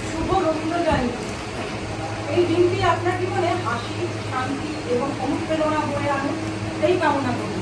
শুভ রবীন্দ্র জয়ন্তী। এই দিনটি আপনার জীবনে হাসি, শান্তি এবং অনুপ্রেরণা বয়ে আনুক, এই কামনা করি।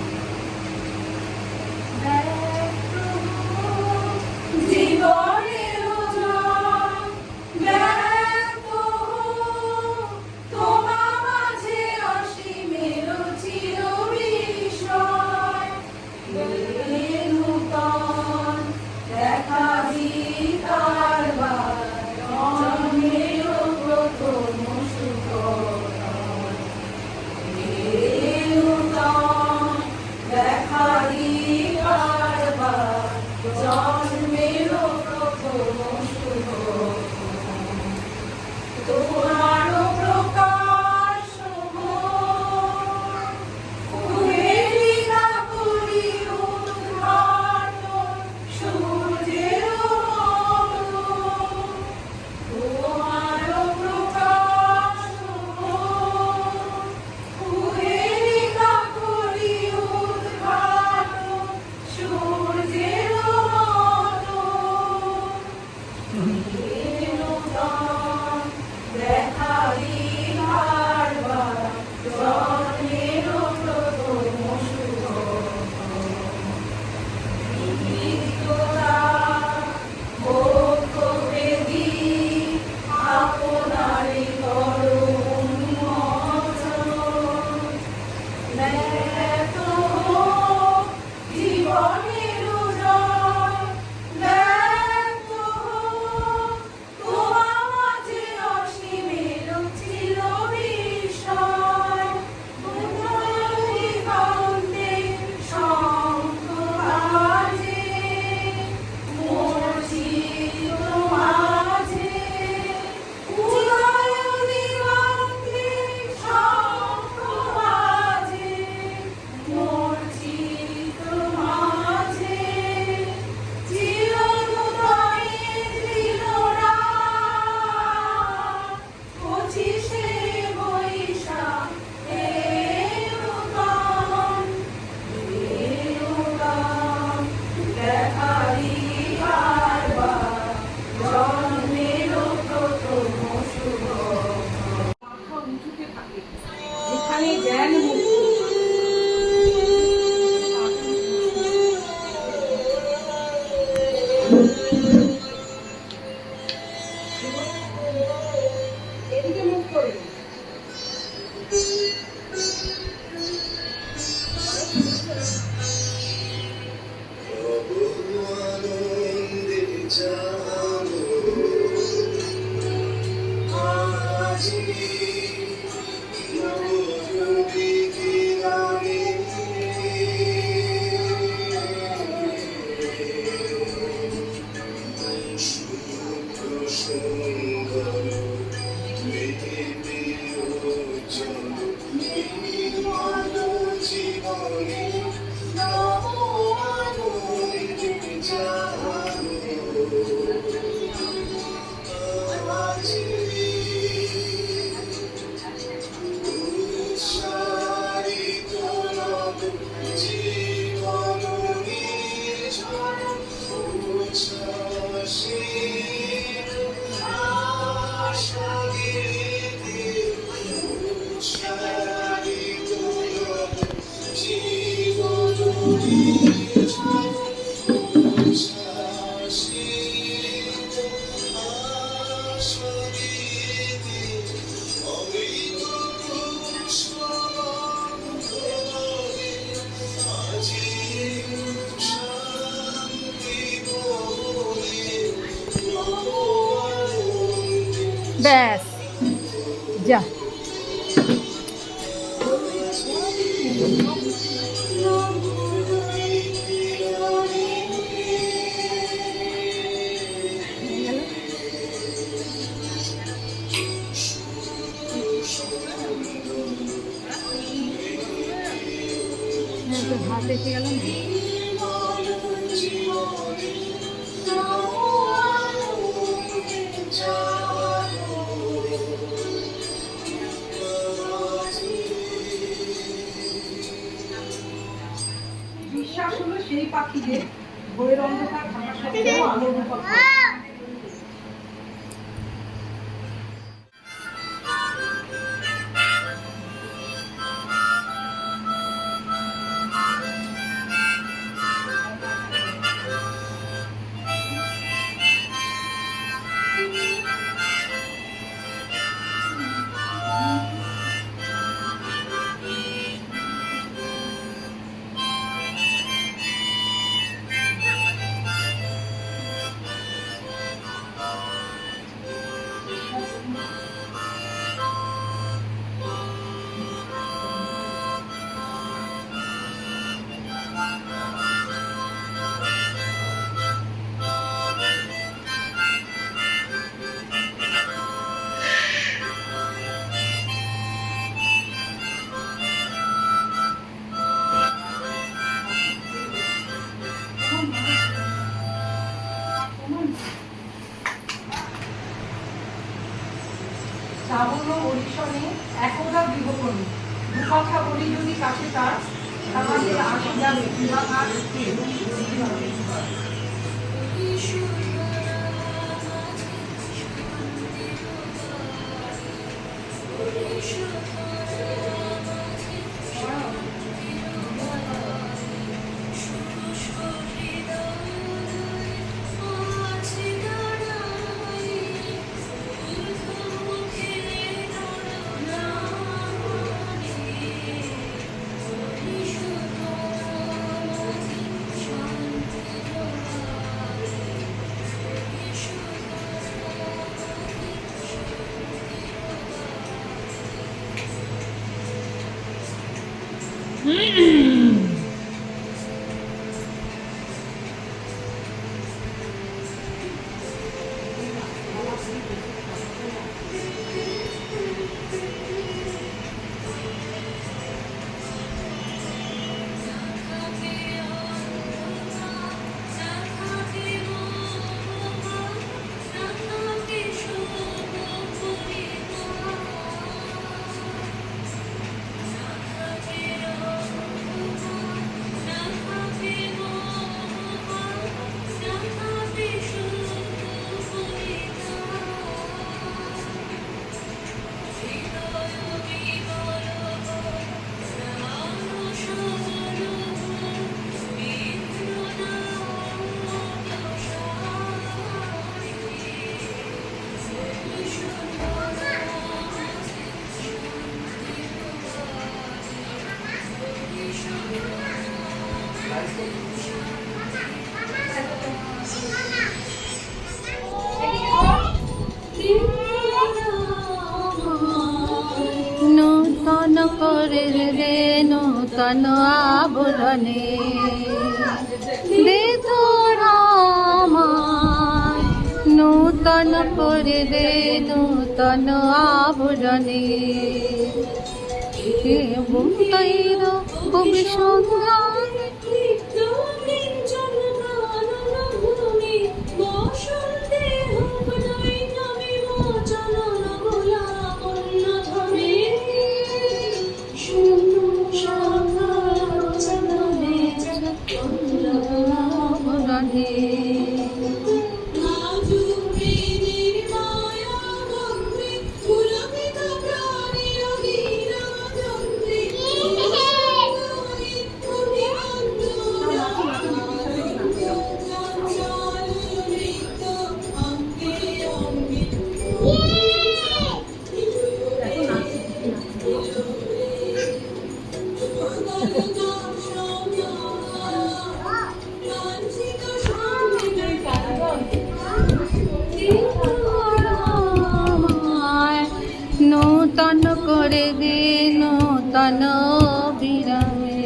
ব্যাস যা ভাত এসে গেল না। বিশ্বাস হলো সেই পাখিদের ভোরের অন্ধকার থাকা সত্ত্বেও আলো অনুভব করে। শ্রাবণ বরিশনে একদা গৃহকর্মী, দু কথা বলি যদি কাছে তার, তাহাতে আসি যাবে বিবাহার নূতন করে দে নূতন আবরণে দে তোরা আমায়, নূতন করে দে নূতন আবরণে তৈর কবি সন্ধ্যা নূতন করে দে নূতন বিরামে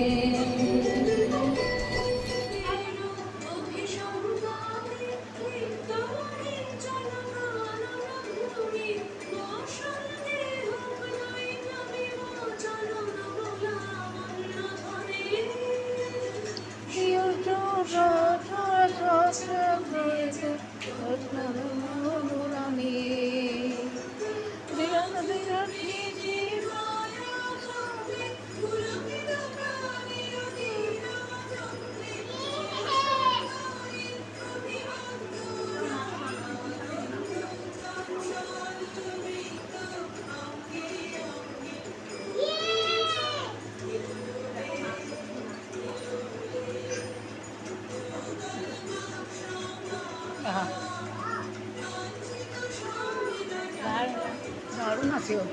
দারুণ আছে ও।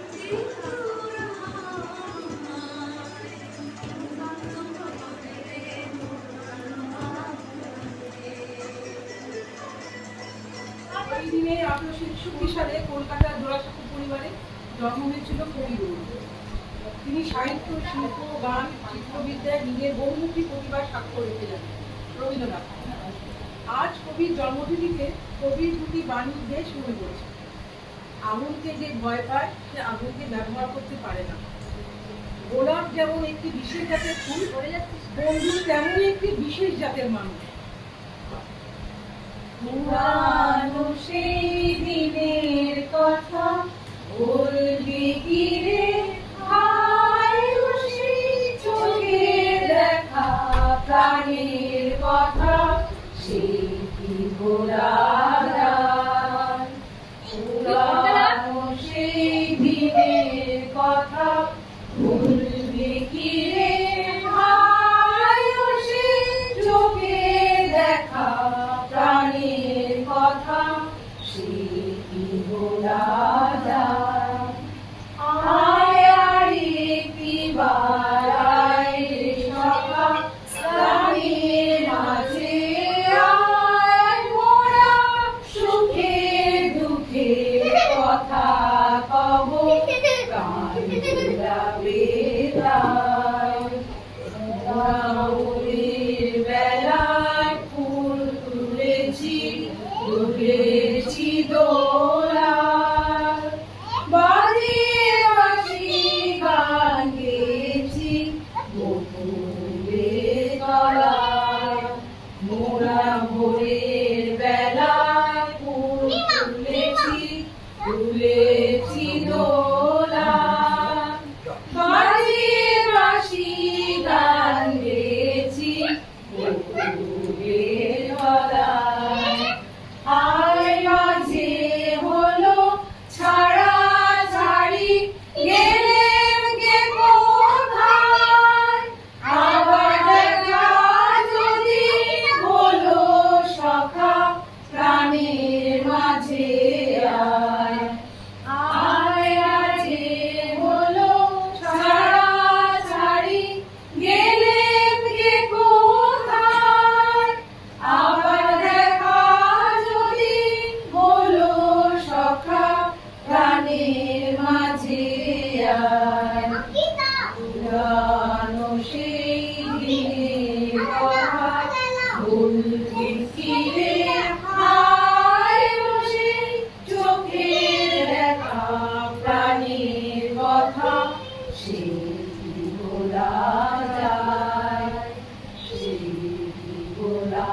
এই দিনে 1861 সালে কলকাতার জোড়াসাঁকো পরিবারে জন্ম হয়েছিল কবি রবীন্দ্রনাথ। তিনি সাহিত্য, শিল্প, গান, চিত্রবিদ্যায় নিজের বহুমুখী প্রতিভার স্বাক্ষর রেখে যান রবীন্দ্রনাথ। আজ কবির জন্মদিনীতে কবির দুটি বাণী বেশ মনে পড়েছে। আগুনকে যে ভয় পায় সে আগুনকে ব্যবহার করতে পারে না। গোলাপ যেমন একটি বিশেষ জাতের ফুল, বন্ধু তেমনই একটি বিশেষ জাতের মানুষ। পুরানো সেই দিনের কথা বলবি কি রে, হায় সেই চোখে দেখা প্রাণের কথা, সেই কি ভোলা যায়। পুরানো সেই দিনের কথা বলবি কি রে, হায় সেই চোখে দেখা প্রাণের কথা, সে কি বলা যায়। আয় আরে একটিবার আয় রে সখা, প্রাণের মাঝে আয়, মোরা সুখে দুঃখে কথা কব, প্রাণ জুড়াবে তাই। মোরা বেলায় ফুল তুলেছি, তুলেছি দোলা, বাজিয়ে বাঁশি গান গেয়েছি বকুলের তলায়। মোরা ভোরের বেলায় ফুল তুলেছি, তুলেছি দোলা, বাজিয়ে বাঁশি গান গেয়েছি বকুলের তলায়। আয় মাঝে হলো ছাড়া ছাড়ি, গেলেম কে কোথায়, আবার দেখা যদি হলো সখা, প্রাণের মাঝে আয়। আয় মাঝে হলো ছাড়া ছাড়ি, গেলেম কে কোথায়, আবার দেখা যদি হলো সখা, প্রাণের মাঝে আয়। পুরানো সেই দিনের কথা বলবি কি রে, হায় সেই চোখে দেখা প্রাণের কথা, সে কি বলা যায়, সে কি বলা